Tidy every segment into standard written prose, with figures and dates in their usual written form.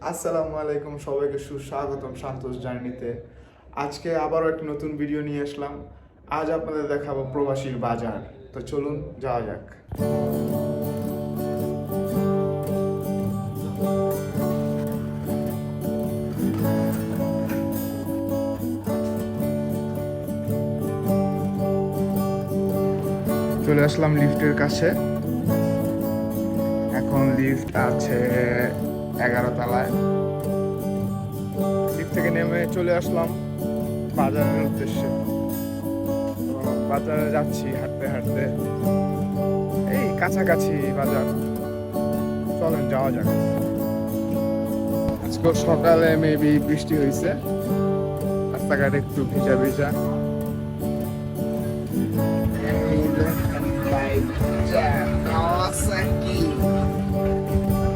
আসসালামু আলাইকুম, সবাইকে সুস্বাগতম সান্তোষ জার্নিতে। আজকে আবারও একটি নতুন ভিডিও নিয়ে আসলাম। আজ আপনাদের দেখাবো প্রবাসীর বাজার। তো চলুন যাওয়া যাক। চলে আসলাম লিফটের কাছে। এখন লিফট আছে 11 তলায়। লিফট থেকে নেমে চলে আসলাম বাজারের উদ্দেশ্যে। তো বাজারে যাচ্ছি হাঁটতে হাঁটতে, এই কাছাকাছি বাজার। চলেন যাওয়া যাক। আজকে সকালে মেবি বৃষ্টি হয়েছে, রাস্তাঘাট একটু ভিজা ভিজা।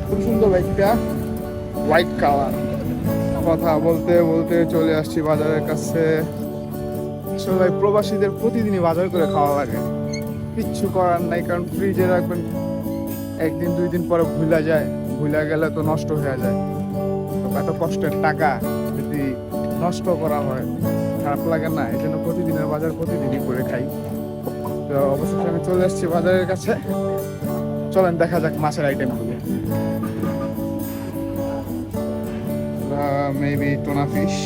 খুব সুন্দর বাইকটা, হোয়াইট কালার। কথা বলতে বলতে চলে আসছি বাজারের কাছে। আসলে ভাই, প্রবাসীদের প্রতিদিনই বাজার করে খাওয়া লাগে, কিচ্ছু করার নাই। কারণ ফ্রিজে রাখবেন, একদিন দুই দিন পরে ভুলা যায়, ভুলা গেলে তো নষ্ট হয়ে যায়। তো এত কষ্টের টাকা যদি নষ্ট করা হয়, খারাপ লাগে না? এই জন্য প্রতিদিনের বাজার প্রতিদিনই করে খাই। তো অবশেষে আমি চলে এসেছি বাজারের কাছে। চলেন দেখা যাক মাছের আইটেমগুলো। Maybe tuna fish.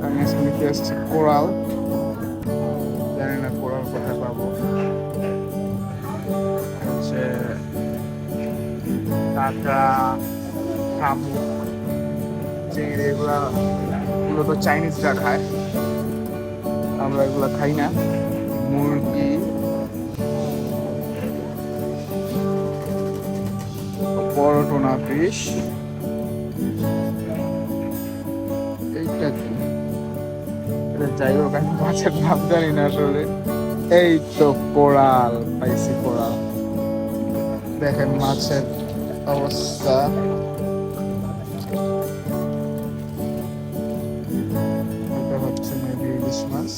আমি আজকে নিতে এসেছি কোরাল। জানি না কোরাল কোথায় পাবো। হচ্ছে কাঁকড়া, শামুক, চিংড়ি, এগুলো তো চাইনিজরা খায়, আমরা এগুলো খাই না। মুরগি, বড় টুনা ফিশ। এইটা কি? এটা যাই হোক, আমি মাছের নাম জানি না আসলে। এই তো কোরাল পাইছি, কোরাল। দেখেন মাছের অবস্থা। এটা হচ্ছে মেবি ইলিশ মাছ,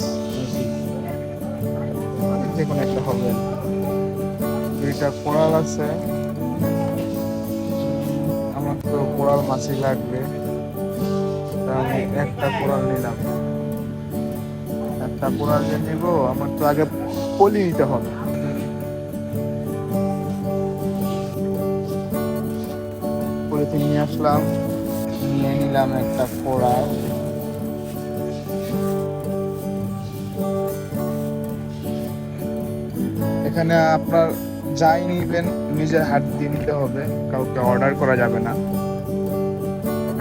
যে কোনো একটা হবে। দুইটা কোরাল আছে, আমার তো কোরাল মাছই লাগবে। আমি একটা কোরাল নিলাম। একটা কোরাল যে নিব, আমার তো আগে পলি নিতে হবে। পলিথিন নিয়ে আসলাম, নিয়ে নিলাম একটা কোরাল। এখানে আপনার যাই নিবেন নিজের হাত দিয়ে নিতে হবে, কাউকে অর্ডার করা যাবে না।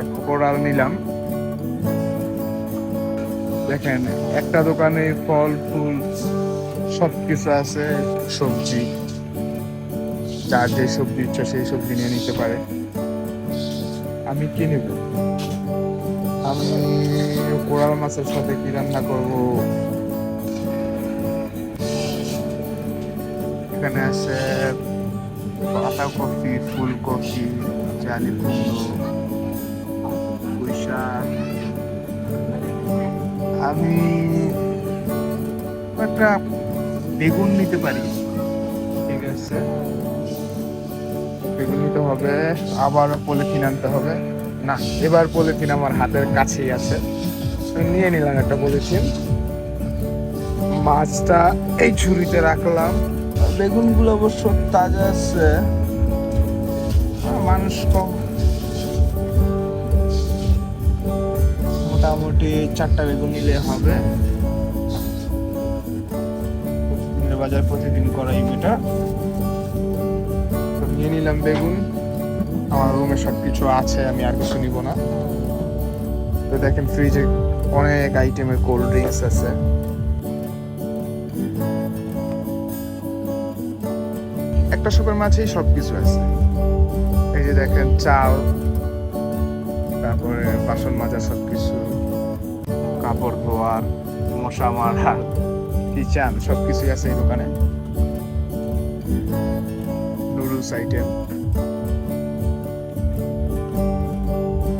একটা কোরাল নিলাম। দেখেন, একটা দোকানে ফল ফুল সবকিছু আছে, সবজি, যার যে সবজি ইচ্ছা সেই সবজি নিয়ে নিতে পারে। আমি কি নেব? আমি কোরাল মাছের সাথে কি রান্না করব? এখানে আছে পাতাকপি, ফুলকপি, জালি কুমড়ো, পুঁই শাক। আমি একটা বেগুন নিতে পারি। ঠিক আছে, বেগুন নিতে হবে। আবার পলিথিন আনতে হবে। না, এবার পলিথিন আমার হাতের কাছেই আছে, নিয়ে নিলাম একটা পলিথিন। মাছটা এই ঝুড়িতে রাখলাম। বেগুনগুলো অবশ্য তাজা আছে, মানুষ কম, মোটামুটি 4টা বেগুন নিলে হবে। বাজার প্রতিদিন করাই এটা। তো নিয়ে নিলাম বেগুন। আমার রুমে সবকিছু আছে, আমি আর কিছু নিব না। তো দেখেন ফ্রিজে অনেক আইটেমের কোল্ড ড্রিঙ্কস আছে। একটা শপের মাঝেই সবকিছু আছে। এই যে দেখেন চাল, তারপরে বাসন মাজার সবকিছু, কাপড় ধোয়ার, মশা মারার, কিচেন, সবকিছুই আছে এই দোকানে। Noodles item.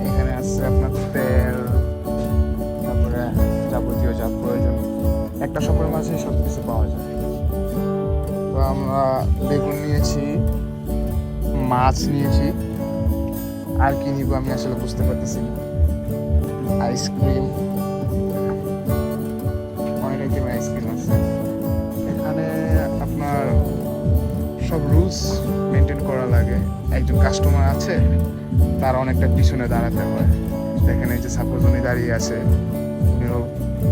এখানে আছে আপনার তেল, তারপরে যাবতীয় যা প্রয়োজন। একটা শপের মাঝেই সবকিছু পাওয়া যায়। তো আমরা বেগুন নিয়েছি, মাছ নিয়েছি, আর কি নিব আমি আসলে বুঝতে পারতেছি না। আইসক্রিম, অনেক আইটেম আইসক্রিম আছে এখানে। আপনার সব রুলস মেনটেন করা লাগে। একজন কাস্টমার আছে, তার অনেকটা পিছনে দাঁড়াতে হয়। দেখেন এই যে সাপোজ উনি দাঁড়িয়ে আছে, উনিও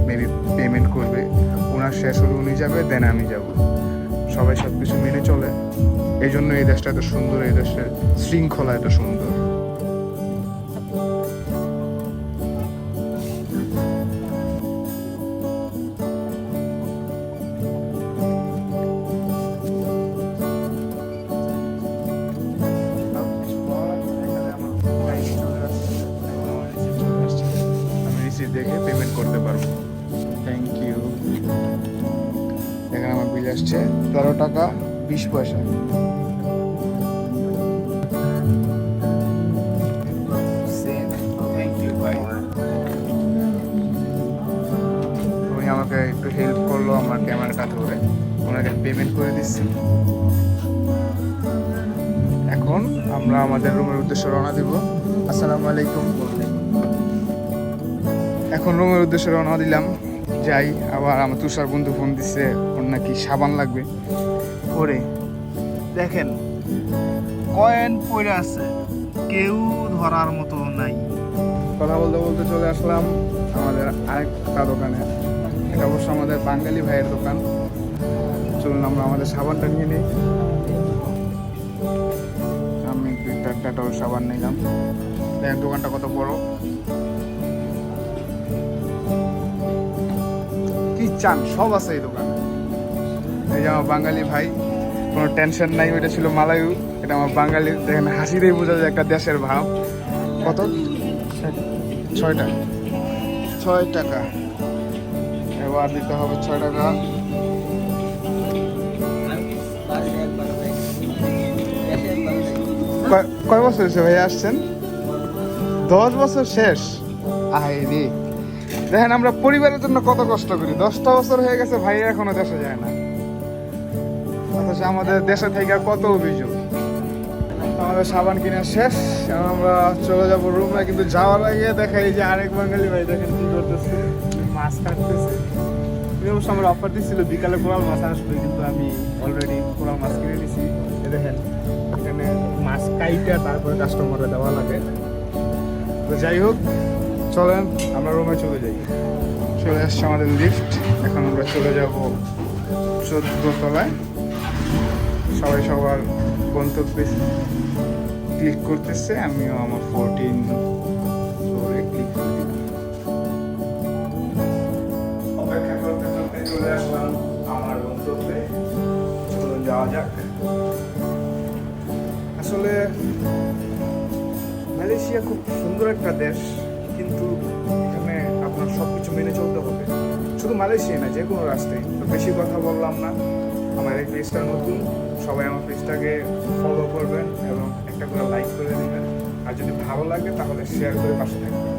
মেবি পেমেন্ট করবে, ওনার শেষ হলে উনি যাবে, দেন আমি যাব। সবাই সব কিছু মেনে চলে, এই জন্য এই দেশটা এত সুন্দর, এই দেশের শৃঙ্খলা এত সুন্দর। আমি রিসিট দেখে পেমেন্ট করতে পারবো। Thank you. এখানে আমার বিল আসছে 13 টাকা 20 পয়সা। উনি আমাকে একটু হেল্প করলো আমার ক্যামেরাটা ধরে, ওনাকে পেমেন্ট করে দিচ্ছি। এখন আমরা আমাদের রুমের উদ্দেশ্যে রওনা দিব। আসসালামু আলাইকুম। এখন রুমের উদ্দেশ্যে রওনা দিলাম, যাই। আবার আমার তুষার বন্ধু ফোন দিচ্ছে, ওর নাকি সাবান লাগবে। ওরে দেখেন কয়েন পড়ে আছে, কেউ ধরার মতো নাই। কথা বলতে বলতে চলে আসলাম আমাদের আরেকটা দোকানে। এটা অবশ্য আমাদের বাঙালি ভাইয়ের দোকান। চলুন আমরা আমাদের সাবানটা নিয়ে নিই। আমি 2-4টা ডেটল সাবান নিলাম। দেখেন দোকানটা কত বড়। কি চান সব আছে এই দোকানে। এই যে আমার বাঙালি ভাই, কোনো টেনশন নাই। ওইটা ছিল মালায়ু, এটা আমার বাঙালি। দেখেন হাসিতেই বোঝা যায় একটা দেশের ভাব। কত? 6 টাকা। এবার দিতে হবে 6 টাকা। কয় বছর হয়েছে ভাই আসছেন? 10 বছর শেষ। আহাইরে, দেখেন আমরা পরিবারের জন্য কত কষ্ট করি। 10টা বছর হয়ে গেছে, ভাই এখনো দেশে যায় না। অথচ আমাদের দেশে থেকে কত অভিযোগ। আমাদের সাবান কিনা শেষ, আমরা চলে যাবো রুমে। কিন্তু যাওয়ার আগে দেখাই যে আরেক বাঙালি ভাই দেখেন কি করতেছে, মাছ কাটতেছে। অবশ্য আমার অফার দিচ্ছিল বিকালে কোরাল মাছ আসবে, কিন্তু আমি অলরেডি কোরাল মাছ কিনে নিছি। দেখেন এখানে মাছ কাইটা তারপরে কাস্টমাররা দেওয়া লাগে। তো যাই হোক, চলেন আমরা রুমে চলে যাই। চলে আসছে আমাদের লিফট, এখন আমরা চলে যাব 14 তলায়। সবাই সবার গন্তব্যে ক্লিক করতেছে, আমিও আমার 14 ফ্লোরে ক্লিক করে দিলাম। অপেক্ষা করতে করতে চলে আসলাম আমার গন্তব্যে। চলুন যাওয়া যাক। আসলে মালয়েশিয়া খুব সুন্দর একটা দেশ, কিন্তু এখানে আপনার সব কিছু মেনে চলতে হবে। শুধু মালয়েশিয়া না, যে কোনো রাষ্ট্রে। তো বেশি কথা বললাম না। আমার এই পেজটা নতুন, সবাই আমার পেজটাকে ফলো করবেন এবং একটা করে লাইক করে দিবেন। আর যদি ভালো লাগে তাহলে শেয়ার করে পাশে থাকবেন।